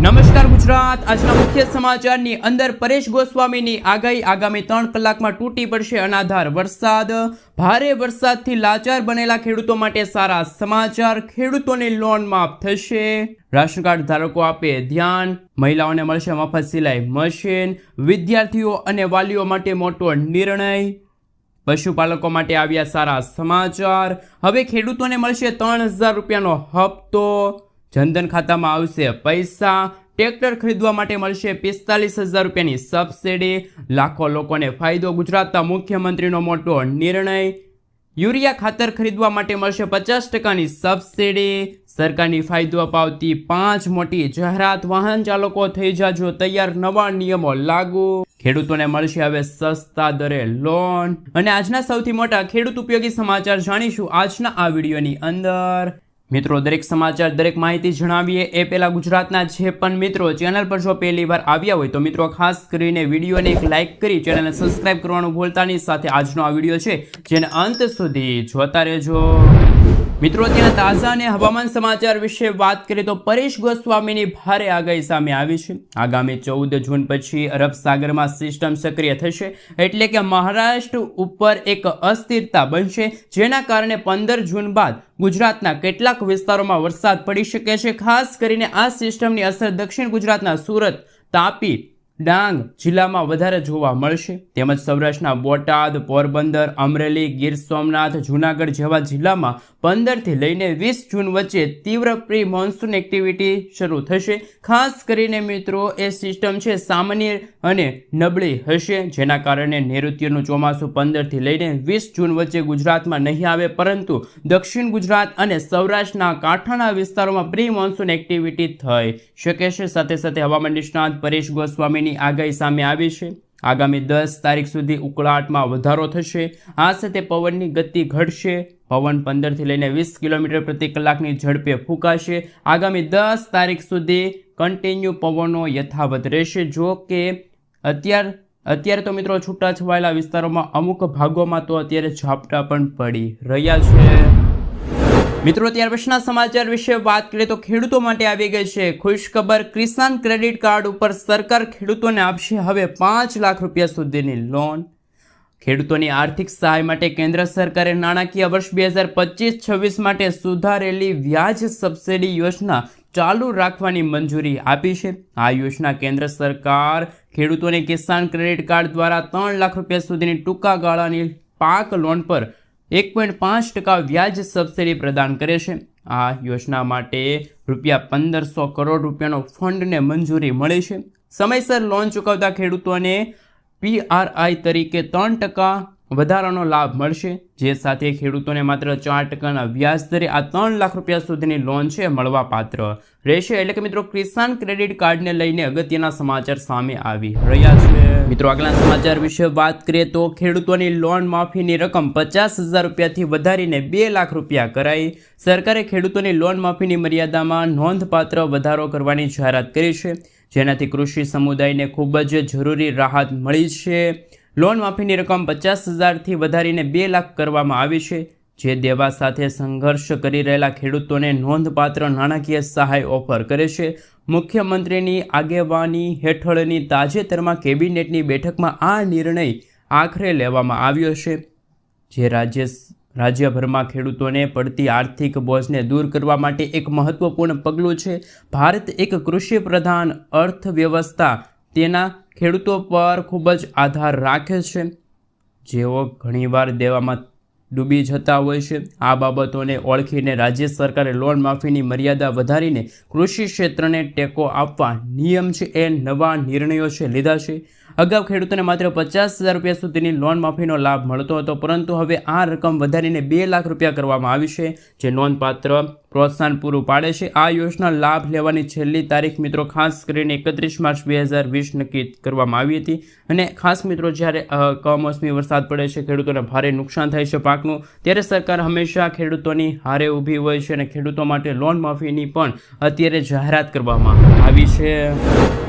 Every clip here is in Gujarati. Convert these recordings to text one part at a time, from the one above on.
નમસ્કાર ગુજરાત। આજના મુખ્ય સમાચારની અંદર પરેશ ગોસ્વામીની આગાહી, આગામી 3 કલાકમાં તૂટી પડશે અનાધાર વરસાદ। ભારે વરસાદથી લાચાર બનેલા ખેડૂતો માટે સારા સમાચાર, ખેડૂતોની લોન માફ થશે। રાશન કાર્ડ ધારકો આપે ધ્યાન, મહિલાઓને મળશે મફત સિલાઈ મશીન, વિદ્યાર્થીઓ અને વાલીઓ માટે મોટો નિર્ણય। પશુપાલકો માટે આવ્યા સારા સમાચાર, હવે ખેડૂતોને મળશે 3000 રૂપિયાનો હપ્તો। જનધન ખાતામાં આવશે પૈસા, ટ્રેક્ટર ખરીદવા માટે મળશે 45000 રૂપિયાની સબસિડી, લાખો લોકોને ફાયદો, ગુજરાતના મુખ્યમંત્રીનો મોટો નિર્ણય। યુરિયા ખાતર ખરીદવા માટે મળશે 50%ની સબસિડી, સરકારની ફાયદો અપાવતી 5 મોટી જાહેરાત, વાહન ચાલકો થઈ જાજો તૈયાર, નવા નિયમો લાગુ, ખેડૂતોને મળશે હવે સસ્તા દરે લોન। અને આજના સૌથી મોટા ખેડૂત ઉપયોગી સમાચાર જાણીશું આજના આ વિડીયોની અંદર। મિત્રો, દરેક સમાચાર, દરેક માહિતી જણાવીએ એ પહેલાં ગુજરાતના જે પણ મિત્રો ચેનલ પર જો પહેલી વાર આવ્યા હોય તો મિત્રો ખાસ કરીને વિડીયોને એક લાઇક કરી ચેનલને સબસ્ક્રાઇબ કરવાનું ભૂલતા નહીં। સાથે આજનો આ વિડીયો છે જેને અંત સુધી જોતા રહેજો। મિત્રો, અત્યારના તાજા અને હવામાન સમાચાર વિશે વાત કરીએ તો પરેશ ગોસ્વામીની ભારે આગાહી સામે આવી છે। આગામી 14 જૂન પછી અરબ સાગરમાં સિસ્ટમ સક્રિય થશે, એટલે કે મહારાષ્ટ્ર ઉપર એક અસ્થિરતા બનશે, જેના કારણે 15 જૂન બાદ ગુજરાતના કેટલાક વિસ્તારોમાં વરસાદ પડી શકે છે। ખાસ કરીને આ સિસ્ટમની અસર દક્ષિણ ગુજરાતના સુરત, તાપી, ડાંગ જિલ્લામાં વધારે જોવા મળશે, તેમજ સૌરાષ્ટ્રના બોટાદ, પોરબંદર, અમરેલી, ગીર સોમનાથ, જૂનાગઢ જેવા જિલ્લામાં 15 થી લઈને 20 જૂન વચ્ચે તીવ્ર પ્રી મોન્સૂન એક્ટિવિટી શરૂ થશે। ખાસ કરીને મિત્રો એ સિસ્ટમ છે સામાન્ય અને નબળી હશે, જેના કારણે નૈઋત્યનું ચોમાસું 15 થી લઈને 20 જૂન વચ્ચે ગુજરાતમાં નહીં આવે, પરંતુ દક્ષિણ ગુજરાત અને સૌરાષ્ટ્રના કાંઠાના વિસ્તારોમાં પ્રી મોન્સૂન એક્ટિવિટી થઈ શકે છે। સાથે સાથે હવામાન નિષ્ણાત પરેશ ગોસ્વામીની આગાહી સામે આવી છે। આગામી 10 તારીખ સુધી ઉકળાટમાં વધારો થશે, આ સાથે પવનની ગતિ ઘટશે, પવન 15 થી લઈને 20 કિલોમીટર પ્રતિ કલાકની ઝડપે ફૂંકાશે। આગામી 10 તારીખ સુધી કન્ટિન્યુ પવનો યથાવત રહેશે। જો કે અત્યારે તો મિત્રો છૂટાછવાયેલા વિસ્તારોમાં અમુક ભાગોમાં તો અત્યારે ઝાપટા પણ પડી રહ્યા છે। મિત્રો, ત્યાર પછીના સમાચાર વિશે વાત કરીએ તો ખેડૂતો માટે આવી ગઈ છે ખુશખબર। કિસાન ક્રેડિટ કાર્ડ ઉપર સરકાર ખેડૂતોને આપશે હવે 5 લાખ રૂપિયા સુધીની લોન। ખેડૂતોની આર્થિક સહાય માટે કેન્દ્ર સરકારે નાણાકીય વર્ષ 2025-26 માટે સુધારેલી વ્યાજ સબસિડી યોજના ચાલુ રાખવાની મંજૂરી આપી છે। આ યોજના કેન્દ્ર સરકાર ખેડૂતોને કિસાન ક્રેડિટ કાર્ડ દ્વારા 3 લાખ રૂપિયા સુધીની ટૂંકા ગાળાની પાક લોન પર 1.5% વ્યાજ સબસિડી પ્રદાન કરે છે। આ યોજના માટે ₹1500 કરોડ રૂપિયાનો ફંડને મંજૂરી મળી છે। સમયસર લોન ચૂકવતા ખેડૂતોને PRI તરીકે 3% વધારાનો લાભ મળશે, જે સાથે ખેડૂતોને માત્ર 4%ના વ્યાજ દરે આ 3 લાખ રૂપિયા સુધીની લોન છે મળવા પાત્ર રહેશે। એટલે કે મિત્રો, કિસાન ક્રેડિટ કાર્ડને લઈને અગત્યના સમાચાર સામે આવી રહ્યા છે। મિત્રો, આગલા સમાચાર વિશે વાત કરીએ તો ખેડૂતોની લોન માફીની રકમ 50,000 રૂપિયાથી વધારીને 2 લાખ રૂપિયા કરાઈ। સરકારે ખેડૂતોની લોન માફીની મર્યાદામાં નોંધપાત્ર વધારો કરવાની જાહેરાત કરી છે, જેનાથી કૃષિ સમુદાયને ખૂબ જ જરૂરી રાહત મળી છે। લોન માફીની રકમ 50,000થી વધારીને 2 લાખ કરવામાં આવી છે, જે દેવા સાથે સંઘર્ષ કરી રહેલા ખેડૂતોને નોંધપાત્ર નાણાકીય સહાય ઓફર કરે છે। મુખ્યમંત્રીની આગેવાની હેઠળની તાજેતરમાં કેબિનેટની બેઠકમાં આ નિર્ણય આખરે લેવામાં આવ્યો છે, જે રાજ્યભરમાં ખેડૂતોને પડતી આર્થિક બોજને દૂર કરવા માટે એક મહત્વપૂર્ણ પગલું છે। ભારત એક કૃષિ પ્રધાન અર્થવ્યવસ્થા તેના ખેડૂતો પર ખૂબ જ આધાર રાખે છે, જેઓ ઘણીવાર દેવામાં ડૂબી જતા હોય છે। આ બાબતોને ઓળખીને રાજ્ય સરકારે લોન માફીની મર્યાદા વધારીને કૃષિ ક્ષેત્રને ટેકો આપવા નિયમ છે એ નવા નિર્ણયો છે લીધા છે। અગાઉ ખેડૂતોને માત્ર 50,000 રૂપિયા સુધીની લોન માફીનો લાભ મળતો હતો, પરંતુ હવે આ રકમ વધારીને 2 લાખ રૂપિયા કરવામાં આવી છે, જે નોંધપાત્ર પ્રોત્સાહન પૂરું પાડે છે। આ યોજના લાભ લેવાની છેલ્લી તારીખ મિત્રો ખાસ કરીને 31 માર્ચ 2020 નક્કી કરવામાં આવી હતી। અને ખાસ મિત્રો, જ્યારે કમોસમી વરસાદ પડે છે, ખેડૂતોને ભારે નુકસાન થાય છે પાકનું, ત્યારે સરકાર હંમેશા ખેડૂતોની હારે ઊભી હોય છે અને ખેડૂતો માટે લોન માફીની પણ અત્યારે જાહેરાત કરવામાં આવી છે।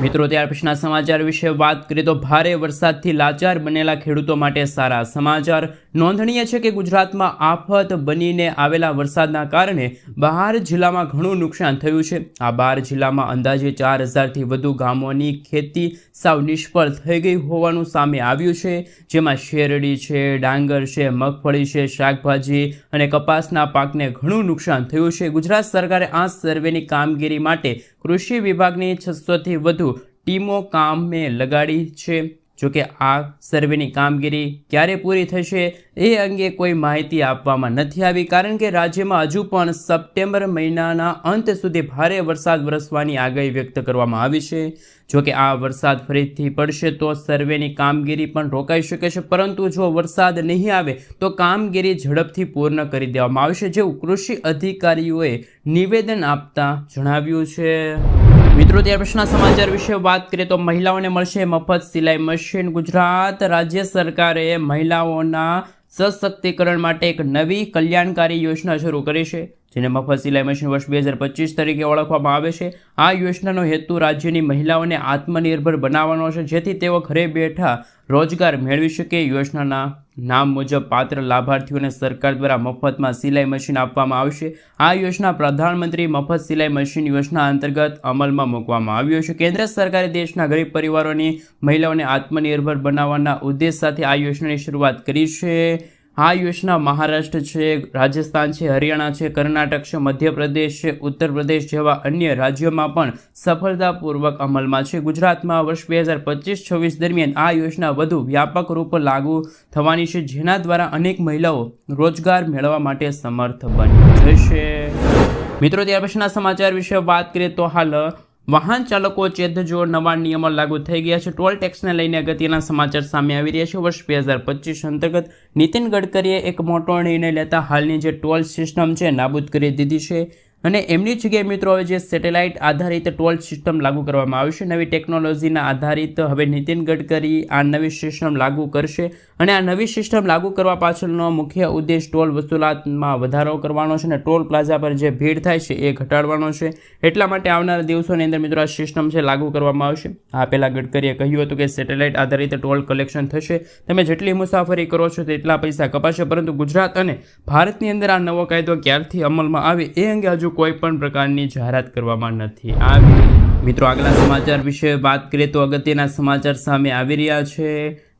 મિત્રો, ત્યાર પછીના સમાચાર વિશે વાત કરીએ તો તો ભારે વરસાદથી લાચાર બનેલા ખેડૂતો માટે સારા સમાચાર. નોંધનીય છે કે ગુજરાતમાં આફત બનીને આવેલા વરસાદના કારણે 12 જિલ્લામાં ઘણું નુકસાન થયું છે. આ 12 જિલ્લામાં અંદાજે 4000થી વધુ ગામોની ખેતી સાવ નિષ્ફળ થઈ ગઈ હોવાનું સામે આવ્યું છે, જેમાં શેરડી છે, ડાંગર છે, મગફળી છે, શાકભાજી અને કપાસના પાકને ઘણું નુકસાન થયું છે. ગુજરાત સરકારે આ સર્વેની કામગીરી માટે કૃષિ વિભાગની 600થી વધુ ટીમો કામે લગાડી છે. જોકે આ સર્વેની કામગીરી ક્યારે પૂરી થશે એ અંગે કોઈ માહિતી આપવામાં નથી આવી, કારણ કે રાજ્યમાં હજુ પણ સપ્ટેમ્બર મહિનાના અંત સુધી ભારે વરસાદ વરસવાની આગાહી વ્યક્ત કરવામાં આવી છે. જોકે આ વરસાદ ફરીથી પડશે તો સર્વેની કામગીરી પણ રોકાઈ શકે છે, પરંતુ જો વરસાદ નહીં આવે તો કામગીરી ઝડપથી પૂર્ણ કરી દેવામાં આવશે, જેવું કૃષિ અધિકારીઓએ નિવેદન આપતા જણાવ્યું છે. મિત્રો, ત્યાર પછીના સમાચાર વિશે વાત કરીએ તો મહિલાઓને મળશે મફત સિલાઈ મશીન. ગુજરાત રાજ્ય સરકારે મહિલાઓના સશક્તિકરણ માટે એક નવી કલ્યાણકારી યોજના શરૂ કરી છે, જેને મફત સિલાઈ મશીન વર્ષ 2025 તરીકે ઓળખવામાં આવે છે. આ યોજનાનો હેતુ રાજ્યની મહિલાઓને આત્મનિર્ભર બનાવવાનો છે, જેથી તેઓ ઘરે બેઠા રોજગાર મેળવી શકે. યોજનાના નામ મુજબ પાત્ર લાભાર્થીઓને સરકાર દ્વારા મફતમાં સિલાઈ મશીન આપવામાં આવશે. આ યોજના પ્રધાનમંત્રી મફત સિલાઈ મશીન યોજના અંતર્ગત અમલમાં મૂકવામાં આવ્યો છે. કેન્દ્ર સરકારે દેશના ગરીબ પરિવારોની મહિલાઓને આત્મનિર્ભર બનાવવાના ઉદ્દેશ સાથે આ યોજનાની શરૂઆત કરી છે. આ યોજના મહારાષ્ટ્ર છે, રાજસ્થાન છે, હરિયાણા છે, કર્ણાટક છે, મધ્યપ્રદેશ છે, ઉત્તર પ્રદેશ જેવા અન્ય રાજ્યોમાં પણ સફળતાપૂર્વક અમલમાં છે. ગુજરાતમાં વર્ષ 2025-26 દરમિયાન આ યોજના વધુ વ્યાપક રૂપે લાગુ થવાની છે, જેના દ્વારા અનેક મહિલાઓ રોજગાર મેળવવા માટે સમર્થ બની જશે. મિત્રો, ત્યાર પછીના સમાચાર વિશે વાત કરીએ તો હાલ વાહન ચાલકો ચેતજો, નવા નિયમો લાગુ થઈ ગયા છે. ટોલ ટેક્સને લઈને અગત્યના સમાચાર સામે આવી રહ્યા છે. વર્ષ 2025 અંતર્ગત નીતિન ગડકરીએ એક મોટો નિર્ણય લેતા હાલની જે ટોલ સિસ્ટમ છે નાબૂદ કરી દીધી છે, અને એમની જગ્યાએ મિત્રો હવે જે સેટેલાઇટ આધારિત ટોલ સિસ્ટમ લાગુ કરવામાં આવશે. નવી ટેકનોલોજીના આધારિત હવે નીતિન ગડકરી આ નવી સિસ્ટમ લાગુ કરશે, અને આ નવી સિસ્ટમ લાગુ કરવા પાછળનો મુખ્ય ઉદ્દેશ ટોલ વસૂલાતમાં વધારો કરવાનો છે અને ટોલ પ્લાઝા પર જે ભીડ થાય છે એ ઘટાડવાનો છે. એટલા માટે આવનારા દિવસોની અંદર મિત્રો આ સિસ્ટમ છે લાગુ કરવામાં આવશે. આ પહેલાં ગડકરીએ કહ્યું હતું કે સેટેલાઇટ આધારિત ટોલ કલેક્શન થશે, તમે જેટલી મુસાફરી કરો છો તેટલા પૈસા કપાશે, પરંતુ ગુજરાત અને ભારતની અંદર આ નવો કાયદો ક્યારથી અમલમાં આવે એ અંગે હજુ કોઈ પણ પ્રકારની જાહેરાત કરવામાં નથી આવી. મિત્રો, આગલા સમાચાર વિશે વાત કરીએ તો અગત્યના સમાચાર સામે આવી રહ્યા છે.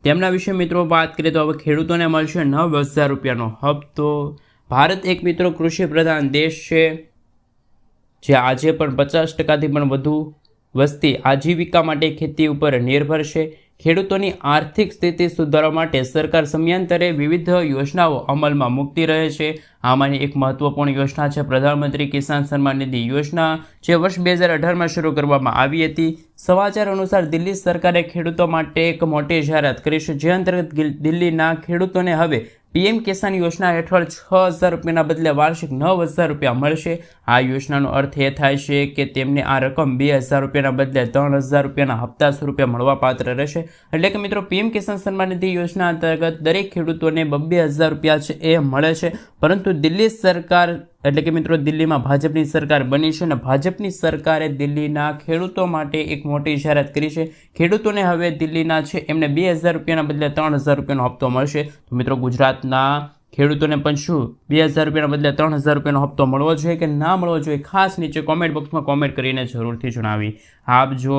તેમના વિશે મિત્રો વાત કરીએ તો હવે ખેડૂતોને મળશે 9000 રૂપિયાનો હપ્તો. ભારત એક મિત્રો કૃષિ પ્રધાન દેશ છે, જે આજે પણ 50%થી પણ વધુ વસ્તી આજીવિકા માટે ખેતી ઉપર નિર્ભર છે. ખેડૂતોની આર્થિક સ્થિતિ સુધારવા માટે સરકાર સમયાંતરે વિવિધ યોજનાઓ અમલમાં મૂકતી રહે છે. આમાંની એક મહત્વપૂર્ણ યોજના છે પ્રધાનમંત્રી કિસાન સન્માન નિધિ યોજના, જે વર્ષ 2018માં શરૂ કરવામાં આવી હતી. સમાચાર અનુસાર દિલ્હી સરકારે ખેડૂતો માટે એક મોટી જાહેરાત કરી છે, જે અંતર્ગત દિલ્હીના ખેડૂતોને હવે પીએમ કિસાન યોજના હેઠળ 6000 રૂપિયાના બદલે વાર્ષિક 9000 રૂપિયા મળશે. આ યોજનાનો અર્થ એ થાય છે કે તેમને આ રકમ 2000 રૂપિયાના બદલે 3000 રૂપિયાના હપ્તા સ્વરૂપે મળવા પાત્ર રહેશે. એટલે કે મિત્રો પીએમ કિસાન સન્માન નિધિ યોજના અંતર્ગત દરેક ખેડૂતોને 2000 રૂપિયા છે એ મળે છે, પરંતુ દિલ્હી સરકાર એટલે કે મિત્રો દિલ્હીમાં ભાજપની સરકાર બની છે, અને ભાજપની સરકારે દિલ્હીના ખેડૂતો માટે એક મોટી જાહેરાત કરી છે. ખેડૂતોને હવે દિલ્હીના છે એમને 2000 રૂપિયાના બદલે 3000 રૂપિયાનો હપ્તો મળશે. તો મિત્રો ગુજરાતના ખેડૂતોને પણ શું 2000 રૂપિયાના બદલે 3000 રૂપિયાનો હપ્તો મળવો જોઈએ કે ના મળવો જોઈએ, ખાસ નીચે કોમેન્ટ બોક્સમાં કોમેન્ટ કરીને જરૂરથી જણાવી આપજો.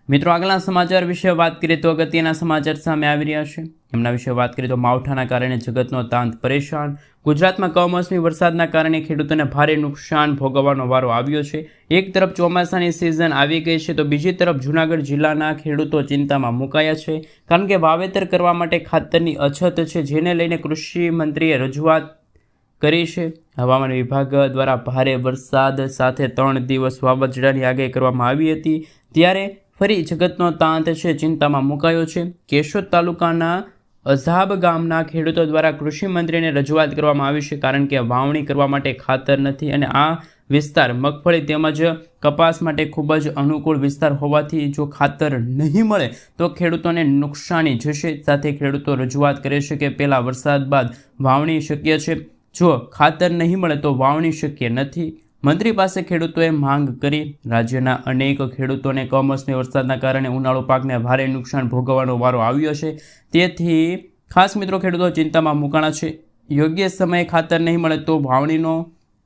મિત્રો, આગલા સમાચાર વિશે વાત કરીએ તો અગત્યના સમાચાર સામે આવી રહ્યા છે. એમના વિશે વાત કરીએ તો માવઠાના કારણે જગતનો તાંત પરેશાન. ગુજરાતમાં કમોસમી વરસાદના કારણે ખેડૂતોને ભારે નુકસાન ભોગવવાનો વારો આવ્યો છે. એક તરફ ચોમાસાની સિઝન આવી ગઈ છે, તો બીજી તરફ જૂનાગઢ જિલ્લાના ખેડૂતો ચિંતામાં મુકાયા છે, કારણ કે વાવેતર કરવા માટે ખાતરની અછત છે, જેને લઈને કૃષિ મંત્રીએ રજૂઆત કરી છે. હવામાન વિભાગ દ્વારા ભારે વરસાદ સાથે 3 દિવસ વાવાઝોડાની આગાહી કરવામાં આવી હતી, ત્યારે ફરી જગતનો તાંત છે ચિંતામાં મુકાયો છે. કેશોદ તાલુકાના અઝાબ ગામના ખેડૂતો દ્વારા કૃષિ મંત્રીને રજૂઆત કરવામાં આવી છે, કારણ કે વાવણી કરવા માટે ખાતર નથી, અને આ વિસ્તાર મગફળી તેમજ કપાસ માટે ખૂબ જ અનુકૂળ વિસ્તાર હોવાથી જો ખાતર નહીં મળે તો ખેડૂતોને નુકસાની જશે. સાથે ખેડૂતો રજૂઆત કરે છે કે પહેલાં વરસાદ બાદ વાવણી શક્ય છે, જો ખાતર નહીં મળે તો વાવણી શક્ય નથી. મંત્રી પાસે ખેડૂતોએ માંગ કરી. રાજ્યના અનેક ખેડૂતોને કમોસમી વરસાદના કારણે ઉનાળુ પાકને ભારે નુકસાન ભોગવવાનો વારો આવ્યો છે. તેથી ખાસ મિત્રો ખેડૂતો ચિંતામાં મુકાણા છે. યોગ્ય સમયે ખાતર નહીં મળે તો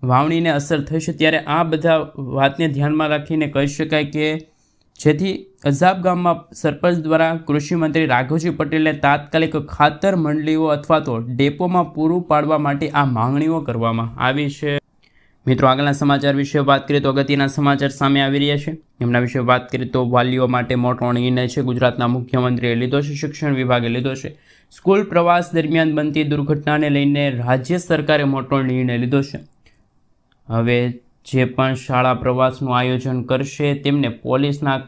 વાવણીને અસર થશે. ત્યારે આ બધા વાતને ધ્યાનમાં રાખીને કહી શકાય કે જેથી અઝાબ ગામમાં સરપંચ દ્વારા કૃષિમંત્રી રાઘવજી પટેલને તાત્કાલિક ખાતર મંડળીઓ અથવા તો ડેપોમાં પૂરું પાડવા માટે આ માંગણીઓ કરવામાં આવી છે. મિત્રો આગળના સમાચાર વિશે વાત કરીએ તો અગત્યના સમાચાર સામે આવી રહ્યા છે. એમના વિશે વાત કરીએ તો વાલીઓ માટે મોટો નિર્ણય છે. ગુજરાતના મુખ્યમંત્રીએ લીધો છે, શિક્ષણ વિભાગે લીધો છે. સ્કૂલ પ્રવાસ દરમિયાન બનતી દુર્ઘટનાને લઈને રાજ્ય સરકારે મોટો નિર્ણય લીધો છે. હવે જે પણ શાળા પ્રવાસનું આયોજન કરશે તેમને પોલીસના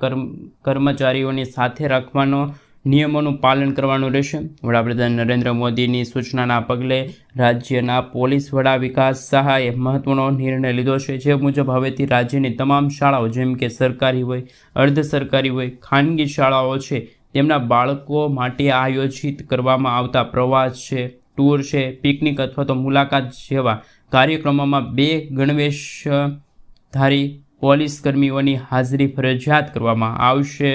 કર્મચારીઓની સાથે રાખવાનો નિયમોનું પાલન કરવાનું રહેશે. વડાપ્રધાન નરેન્દ્ર મોદીની સૂચનાના પગલે રાજ્યના પોલીસ વડા વિકાસ સહાયે મહત્વનો નિર્ણય લીધો છે. જે મુજબ હવેથી રાજ્યની તમામ શાળાઓ જેમ કે સરકારી હોય, અર્ધ સરકારી હોય, ખાનગી શાળાઓ છે તેમના બાળકો માટે આયોજિત કરવામાં આવતા પ્રવાસ છે, ટૂર છે, પિકનિક અથવા તો મુલાકાત જેવા કાર્યક્રમોમાં 2 ગણવેશધારી પોલીસ કર્મીઓની હાજરી ફરજિયાત કરવામાં આવશે.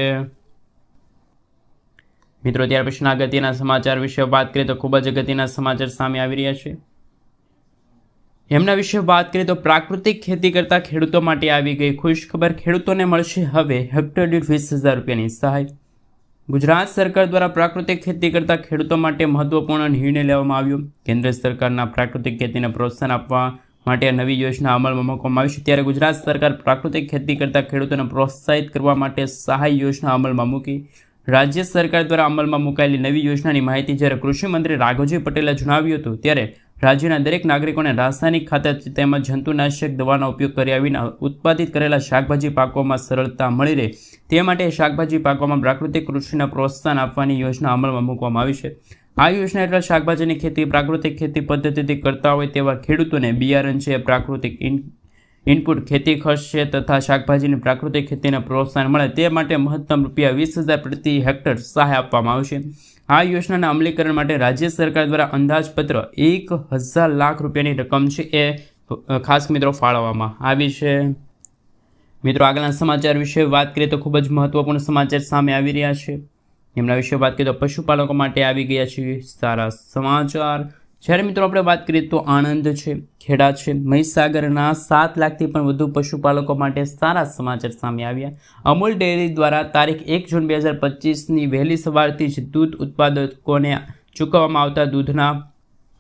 મિત્રો ત્યાર પછીના અગત્યના સમાચાર વિશે વાત કરીએ તો ખૂબ જ અગત્યના સમાચાર સામે આવી રહ્યા છે. એમના વિશે વાત કરીએ તો પ્રાકૃતિક ખેતી કરતા ખેડૂતો માટે આવી ગઈ ખુશ ખબર. ખેડૂતોને મળશે હવે હેક્ટર દીઠ 20,000 રૂપિયાની સહાય. ગુજરાત સરકાર દ્વારા પ્રાકૃતિક ખેતી કરતા ખેડૂતો માટે મહત્વપૂર્ણ નિર્ણય લેવામાં આવ્યો. કેન્દ્ર સરકારના પ્રાકૃતિક ખેતીને પ્રોત્સાહન આપવા માટે નવી યોજના અમલમાં મૂકવામાં આવી છે. ત્યારે ગુજરાત સરકાર પ્રાકૃતિક ખેતી કરતા ખેડૂતોને પ્રોત્સાહિત કરવા માટે સહાય યોજના અમલમાં મૂકી. રાજ્ય સરકાર દ્વારા અમલમાં મુકાયેલી નવી યોજનાની માહિતી જ્યારે કૃષિમંત્રી રાઘવજી પટેલે જણાવ્યું હતું ત્યારે રાજ્યના દરેક નાગરિકોને રાસાયણિક ખાતર તેમજ જંતુનાશક દવાનો ઉપયોગ કર્યા વિના ઉત્પાદિત કરેલા શાકભાજી પાકોમાં સરળતા મળી રહે તે માટે શાકભાજી પાકોમાં પ્રાકૃતિક કૃષિને પ્રોત્સાહન આપવાની યોજના અમલમાં મૂકવામાં આવી છે. આ યોજના હેઠળ શાકભાજીની ખેતી પ્રાકૃતિક ખેતી પદ્ધતિથી કરતા હોય તેવા ખેડૂતોને બિયારણ છે, પ્રાકૃતિક ઇનપુટ ખેતી ખર્ચ છે તથા શાકભાજીની પ્રાકૃતિક ખેતીને પ્રોત્સાહન મળે તે માટે મહત્તમ ₹20,000 પ્રતિ હેક્ટર સહાય આપવામાં આવશે. આ યોજનાના અમલીકરણ માટે રાજ્ય સરકાર દ્વારા અંદાજપત્ર 1,000 લાખ રૂપિયાની રકમ છે એ ખાસ મિત્રો ફાળવવામાં આવી છે. મિત્રો આગળના સમાચાર વિશે વાત કરીએ તો ખૂબ જ મહત્વપૂર્ણ સમાચાર સામે આવી રહ્યા છે. એમના વિશે વાત કરીએ તો પશુપાલકો માટે આવી ગયા છે સારા સમાચાર. જ્યારે મિત્રો આપણે વાત કરીએ તો આણંદ છે, ખેડા છે, મહીસાગરના 7 લાખથી પણ વધુ પશુપાલકો માટે સારા સમાચાર સામે આવ્યા. અમૂલ ડેરી દ્વારા તારીખ 1 જૂન 2025ની વહેલી સવારથી જ દૂધ ઉત્પાદકોને ચૂકવવામાં આવતા દૂધના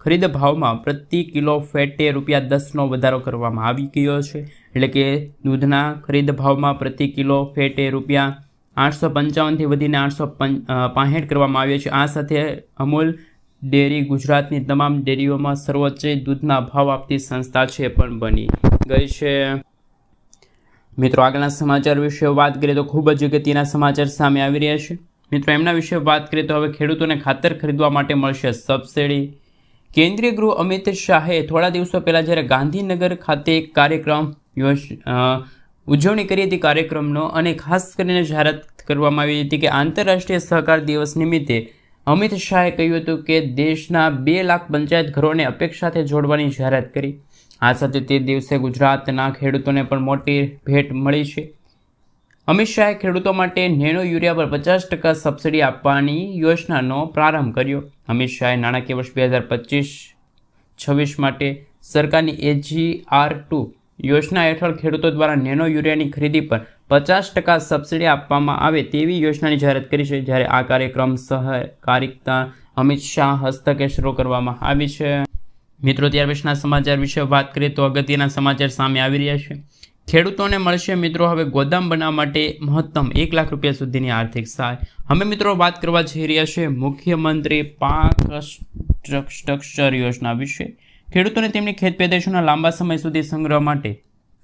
ખરીદ ભાવમાં પ્રતિ કિલો ફેટે ₹10નો વધારો કરવામાં આવી ગયો છે. એટલે કે દૂધના ખરીદ ભાવમાં પ્રતિ કિલો ફેટે ₹855થી વધીને 865 કરવામાં આવ્યો છે. આ સાથે અમૂલ ડેરી ગુજરાતની તમામ ડેરીઓમાં સર્વોચ્ચ દૂધના ભાવ આપતી સંસ્થા છે પણ બની ગઈ છે. મિત્રો આગળના સમાચાર વિશે વાત કરીએ તો ખૂબ જ અગત્યના સમાચાર સામે આવી રહ્યા છે. મિત્રો એમના વિશે વાત કરીએ તો હવે ખેડૂતોને ખાતર ખરીદવા માટે મળશે સબસિડી. કેન્દ્રીય ગૃહ અમિત શાહે થોડા દિવસો પહેલાં જ્યારે ગાંધીનગર ખાતે એક કાર્યક્રમ ઉજવણી કરી હતી કાર્યક્રમનો અને ખાસ કરીને જાહેરાત કરવામાં આવી હતી કે આંતરરાષ્ટ્રીય સહકાર દિવસ નિમિત્તે અમિત શાહે કહ્યું હતું કે દેશના 2 લાખ પંચાયત ઘરોને અપેક્ષાથી જોડવાની જાહેરાત કરી. આ સાથે તે દિવસે ગુજરાતના ખેડૂતોને પણ મોટી ભેટ મળી છે. અમિત શાહે ખેડૂતો માટે નેનો યુરિયા પર 50% સબસિડી આપવાની યોજનાનો પ્રારંભ કર્યો. અમિત શાહે નાણાકીય વર્ષ 2025-26 માટે સરકારની AGR2 યોજના હેઠળ ખેડૂતો દ્વારા નેનો યુરિયાની ખરીદી પર 50% સબસિડી આપવામાં આવે તેવી યોજનાની જાહેરાત કરી છે. જ્યારે આ કાર્યક્રમ સહકારિતા અમિત શાહ હસ્તકે શરૂ કરવામાં આવી છે. મિત્રો ત્યાર પછીના સમાચાર વિશે વાત કરીએ તો અગત્યના સમાચાર સામે આવી રહ્યા છે. ખેડૂતોને મળશે મિત્રો હવે ગોદામ બનાવવા માટે મહત્તમ 1 લાખ રૂપિયા સુધીની આર્થિક સહાય. અમે મિત્રો વાત કરવા જઈ રહ્યા છે મુખ્યમંત્રી પાક સ્ટ્રક્ચર યોજના વિશે. ખેડૂતોને તેમની ખેત પેદાશોના લાંબા સમય સુધી સંગ્રહ માટે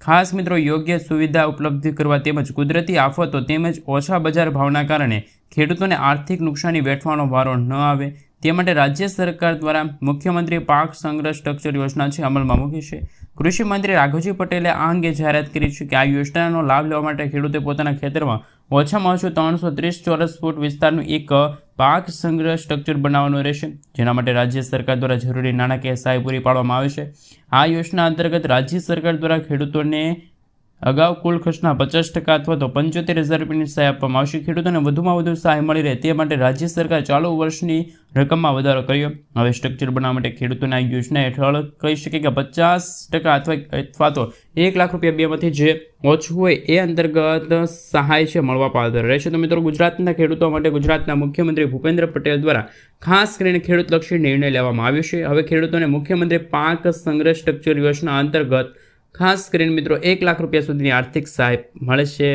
ખાસ મિત્રો યોગ્ય સુવિધા ઉપલબ્ધ કરવા તેમજ કુદરતી આફતો તેમજ ઓછા બજાર ભાવના કારણે ખેડૂતોને આર્થિક નુકસાની વેઠવાનો વારો ન આવે તે માટે રાજ્ય સરકાર દ્વારા મુખ્યમંત્રી પાક સંગ્રહ સ્ટ્રક્ચર યોજના છે અમલમાં મૂકી છે. કૃષિ મંત્રી રાઘવજી પટેલે આ અંગે જાહેરાત કરી છે કે આ યોજનાનો લાભ લેવા માટે ખેડૂતે પોતાના ખેતરમાં ઓછામાં ઓછું 330 ચોરસ ફૂટ વિસ્તારનું એક પાક સંગ્રહ સ્ટ્રક્ચર બનાવવાનું રહેશે, જેના માટે રાજ્ય સરકાર દ્વારા જરૂરી નાણાકીય સહાય પૂરી પાડવામાં આવે છે. આ યોજના અંતર્ગત રાજ્ય સરકાર દ્વારા ખેડૂતોને અગાઉ કુલ ખર્ચના 50% અથવા તો 75,000 રૂપિયાની સહાય આપવામાં આવશે. ખેડૂતોને વધુમાં વધુ સહાય મળી રહે તે માટે રાજ્ય સરકાર ચાલુ વર્ષની રકમમાં વધારો કર્યો. હવે સ્ટ્રક્ચર બનાવવા માટે ખેડૂતોને આ યોજના હેઠળ કહી શકે કે 50% અથવા તો 1 લાખ રૂપિયા બેમાંથી જે ઓછું હોય એ અંતર્ગત સહાય છે મળવા પાત્ર રહેશે. તો મિત્રો, ગુજરાતના ખેડૂતો માટે ગુજરાતના મુખ્યમંત્રી ભૂપેન્દ્ર પટેલ દ્વારા ખાસ કરીને ખેડૂતલક્ષી નિર્ણય લેવામાં આવ્યો છે. હવે ખેડૂતોને મુખ્યમંત્રી પાક સંગ્રહ સ્ટ્રક્ચર યોજના અંતર્ગત ખાસ કરીને મિત્રો 1 લાખ રૂપિયા સુધીની આર્થિક સહાય મળે છે.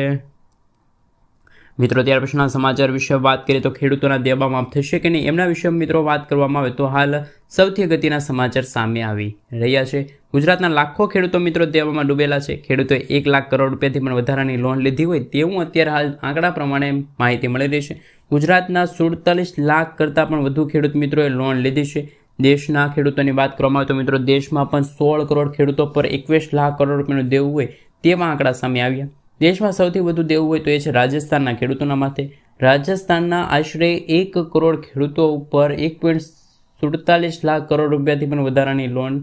મિત્રો, ત્યાર પછીના સમાચાર વિશે વાત કરીએ તો ખેડૂતોના દેવા માફ થશે કે નહીં એમના વિશે મિત્રો વાત કરવામાં આવે તો હાલ સૌથી અગત્યના સમાચાર સામે આવી રહ્યા છે. ગુજરાતના લાખો ખેડૂતો મિત્રો દેવામાં ડૂબેલા છે. ખેડૂતોએ 1 લાખ કરોડ રૂપિયાથી પણ વધારાની લોન લીધી હોય તેવું અત્યારે હાલ આંકડા પ્રમાણે માહિતી મળી રહી છે. ગુજરાતના 47 લાખ કરતાં પણ વધુ ખેડૂત મિત્રોએ લોન લીધી છે. દેશના ખેડૂતોની વાત કરવામાં આવે તો મિત્રો દેશમાં પણ 16 કરોડ ખેડૂતો પર 21 લાખ કરોડ રૂપિયાનું દેવું હોય તેવા આંકડા સામે આવ્યા. દેશમાં સૌથી વધુ દેવું હોય તો એ છે રાજસ્થાનના ખેડૂતોના માથે. રાજસ્થાનના આશરે 1 કરોડ ખેડૂતો ઉપર 1.47 લાખ કરોડ રૂપિયાથી પણ વધારાની લોન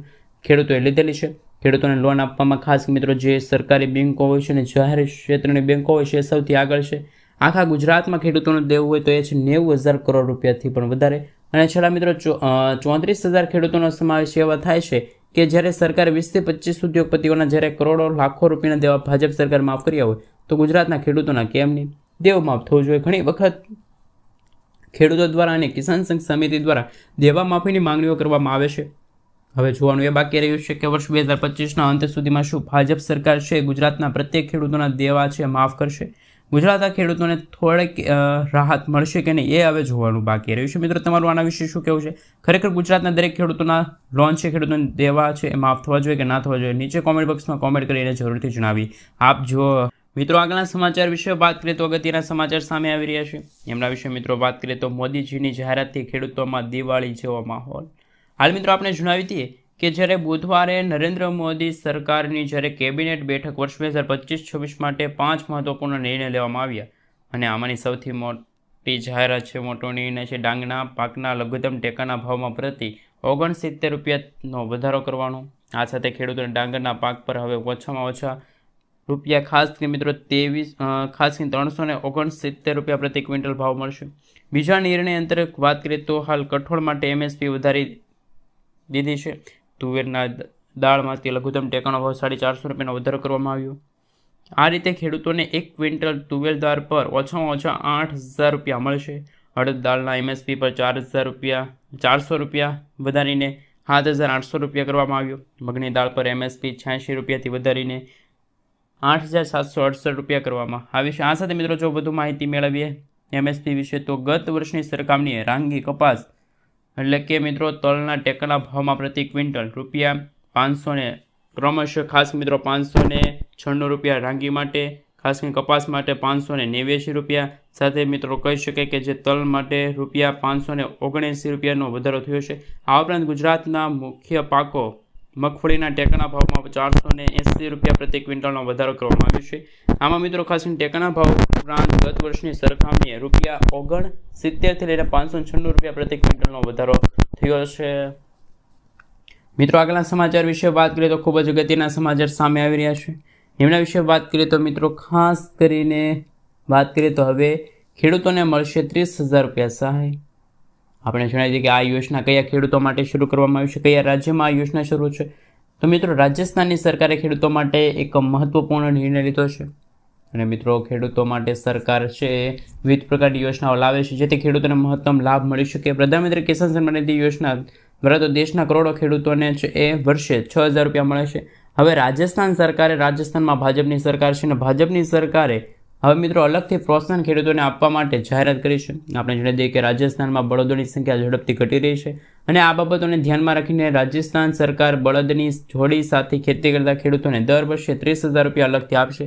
ખેડૂતોએ લીધેલી છે. ખેડૂતોને લોન આપવામાં ખાસ મિત્રો જે સરકારી બેન્કો હોય છે અને જાહેર ક્ષેત્રની બેન્કો હોય છે એ સૌથી આગળ છે. આખા ગુજરાતમાં ખેડૂતોનું દેવું હોય તો એ છે 90,000 કરોડ રૂપિયાથી પણ વધારે. અને છેલ્લા મિત્રો 34,000 ખેડૂતોનો સમાવેશ એવા થાય છે કે જ્યારે સરકારે 20 થી 25 ઉદ્યોગપતિઓના જ્યારે કરોડો લાખો રૂપિયાના દેવા ભાજપ સરકાર માફ કર્યા હોય તો ગુજરાતના ખેડૂતોના કેમ નહીં દેવ માફ થવું જોઈએ. ઘણી વખત ખેડૂતો દ્વારા અને કિસાન સંઘ સમિતિ દ્વારા દેવા માફીની માંગણીઓ કરવામાં આવે છે. હવે જોવાનું એ બાકી રહ્યું છે કે વર્ષ 2025ના અંત સુધીમાં શું ભાજપ સરકાર છે ગુજરાતના પ્રત્યેક ખેડૂતોના દેવા છે માફ કરશે. ગુજરાતના ખેડૂતોને થોડીક રાહત મળશે કે નહીં એ હવે જોવાનું બાકી રહ્યું છે. મિત્રો, તમારું આના વિશે શું કહેવું છે? ખરેખર ગુજરાતના દરેક ખેડૂતોના લોન છે ખેડૂતોને દેવા છે એ માફ થવા જોઈએ કે ના થવા જોઈએ? નીચે કોમેન્ટ બોક્સમાં કોમેન્ટ કરીને જરૂરથી જણાવી આપજો. મિત્રો, આગળના સમાચાર વિશે વાત કરીએ તો અગત્યના સમાચાર સામે આવી રહ્યા છે. એમના વિશે મિત્રો વાત કરીએ તો મોદીજીની જાહેરાતથી ખેડૂતોમાં દિવાળી જેવો માહોલ. હાલ મિત્રો આપણે જણાવી દઈએ કે જ્યારે બુધવારે નરેન્દ્ર મોદી સરકારની જ્યારે કેબિનેટ બેઠક વર્ષ 2025-26 માટે 5 મહત્વપૂર્ણ નિર્ણય લેવામાં આવ્યા અને આમાંની સૌથી મોટી જાહેરાત છે, મોટો નિર્ણય છે ડાંગરના પાકના લઘુત્તમ ટેકાના ભાવમાં પ્રતિ 69 રૂપિયાનો વધારો કરવાનો. આ સાથે ખેડૂતોને ડાંગરના પાક પર હવે ઓછામાં ઓછા રૂપિયા ખાસ કરીને મિત્રો 369 રૂપિયા પ્રતિ ક્વિન્ટલ ભાવ મળશે. બીજા નિર્ણય અંતર્ગત વાત કરીએ તો હાલ કઠોળ માટે MSP વધારી દીધી છે. તુવેરના દાળમાંથી લઘુત્તમ ટેકાનો ભાવ 450 રૂપિયાનો વધારો કરવામાં આવ્યો. આ રીતે ખેડૂતોને 1 ક્વિન્ટલ તુવેર દાળ પર ઓછામાં ઓછા 8,000 રૂપિયા મળશે. અડદ દાળના MSP પર 400 રૂપિયા વધારીને 7,800 રૂપિયા કરવામાં આવ્યો. મગની દાળ પર MSP 86 રૂપિયાથી વધારીને 8,768 રૂપિયા કરવામાં આવી છે. આ સાથે મિત્રો જો વધુ માહિતી મેળવીએ MSP વિશે તો ગત વર્ષની સરખામણીએ રાંગી કપાસ એટલે કે મિત્રો તલના ટેકાના ભાવમાં પ્રતિ ક્વિન્ટલ રૂપિયા 500 ને ક્રમશઃ ખાસ મિત્રો 596 રૂપિયા રાંગી માટે, ખાસ કરીને કપાસ માટે 589 રૂપિયા સાથે મિત્રો કહી શકાય કે જે તલ માટે રૂપિયા 579 રૂપિયાનો વધારો થયો છે. આ ઉપરાંત ગુજરાતના મુખ્ય પાકો મગફળીના ટેકાના ભાવમાં 480 રૂપિયા પ્રતિ ક્વિન્ટલનો વધારો કરવામાં આવ્યો છે. આમાં મિત્રો ખાસ કરીને ટેકાના ભાવ ઉપરાંત ગત વર્ષની સરખામણીએ રૂપિયા 69 લઈને 596 રૂપિયા પ્રતિ ક્વિન્ટલનો વધારો થયો છે. મિત્રો, આગળના સમાચાર વિશે વાત કરીએ તો ખૂબ જ અગત્યના સમાચાર સામે આવી રહ્યા છે. એમના વિશે વાત કરીએ તો મિત્રો ખાસ કરીને વાત કરીએ તો હવે ખેડૂતોને મળશે 30,000 રૂપિયા સહાય. આપણે જણાવી દઈએ કે આ યોજના કયા ખેડૂતો માટે શરૂ કરવામાં આવી છે, કયા રાજ્યમાં આ યોજના શરૂ છે. તો મિત્રો રાજસ્થાનની સરકારે ખેડૂતો માટે એક મહત્વપૂર્ણ નિર્ણય લીધો છે અને મિત્રો ખેડૂતો માટે સરકાર છે વિવિધ પ્રકારની યોજનાઓ લાવે છે જેથી ખેડૂતોને મહત્તમ લાભ મળી શકે. પ્રધાનમંત્રી કિસાન સન્માન નિધિ યોજના દ્વારા તો દેશના કરોડો ખેડૂતોને છે એ વર્ષે 6,000 રૂપિયા મળે છે. હવે રાજસ્થાનમાં ભાજપની સરકાર છે અને ભાજપની સરકારે હવે મિત્રો અલગથી પ્રોત્સાહન ખેડૂતોને આપવા માટે જાહેરાત કરી છે. આપણે જણાવી દઈએ કે રાજસ્થાનમાં બળદોની સંખ્યા ઝડપથી ઘટી રહી છે અને આ બાબતોને ધ્યાનમાં રાખીને રાજસ્થાન સરકાર બળદની જોડી સાથે ખેતી કરતા ખેડૂતોને દર વર્ષે 30,000 રૂપિયા અલગથી આપશે.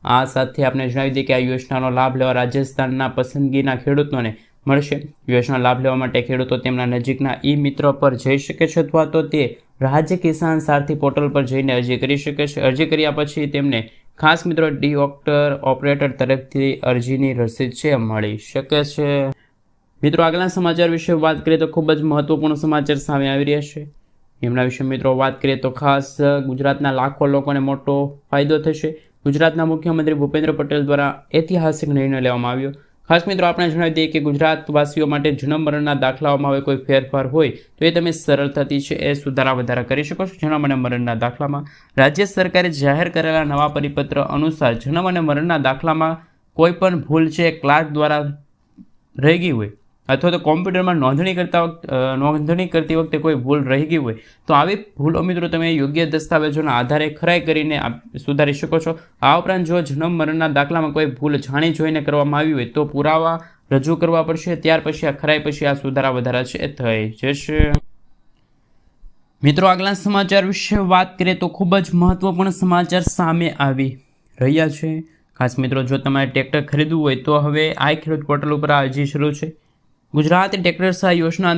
આ સાથે આપણે જણાવી દઈએ કે આ યોજનાનો લાભ લેવા રાજસ્થાનના પસંદગીના ખેડૂતોને મળશે। યોજના લાભ લેવા માટે ખેડૂતો તેમના નજીકના ઈ મિત્ર પર જઈ શકે છે અથવા તો તે રાજ્ય કિસાન સારથી પોર્ટલ પર જઈને અરજી કરી શકે છે। અરજી કર્યા પછી તેમને ખાસ મિત્રો ડી ઓપરેટર તરફથી અરજીની રસીદ છે મળી શકે છે। મિત્રો આગળના સમાચાર વિશે વાત કરીએ તો ખૂબ જ મહત્વપૂર્ણ સમાચાર સામે આવી રહ્યા છે। એમના વિશે મિત્રો વાત કરીએ તો ખાસ ગુજરાતના લાખો લોકોને મોટો ફાયદો થશે। ગુજરાતના મુખ્યમંત્રી ભૂપેન્દ્ર પટેલ દ્વારા ઐતિહાસિક નિર્ણય લેવામાં આવ્યો। ખાસ મિત્રો આપણે જણાવી દઈએ કે ગુજરાતવાસીઓ માટે જન્મ મરણના દાખલાઓમાં હવે કોઈ ફેરફાર હોય તો એ તમે સરળતાથી છે એ સુધારા વધારા કરી શકો છો। જન્મ અને મરણના દાખલામાં રાજ્ય સરકારે જાહેર કરેલા નવા પરિપત્ર અનુસાર જન્મ અને મરણના દાખલામાં કોઈ પણ ભૂલ છે ક્લાર્ક દ્વારા રહી ગઈ હોય અથવા તો કોમ્પ્યુટરમાં નોંધણી કરતી વખતે કોઈ ભૂલ રહી ગઈ હોય તો આવી ભૂલો મિત્રો તમે યોગ્ય દસ્તાવેજોના આધારે ખરાઈ કરીને સુધારી શકો છો। આ ઉપરાંત જો જન્મ મરણના દાખલામાં કોઈ ભૂલ જાણી જોઈને કરવામાં આવી હોય તો પુરાવા રજૂ કરવા પડશે। ત્યાર પછી આ ખરાઈ પછી આ સુધારા વધારા છે થઈ જશે। મિત્રો આગલા સમાચાર વિશે વાત કરીએ તો ખૂબ જ મહત્વપૂર્ણ સમાચાર સામે આવી રહ્યા છે। ખાસ મિત્રો જો તમારે ટ્રેક્ટર ખરીદવું હોય તો હવે આ ખેડૂત પોર્ટલ ઉપર અરજી શરૂ છે। ગુજરાત ટ્રેક્ટર સહાય યોજના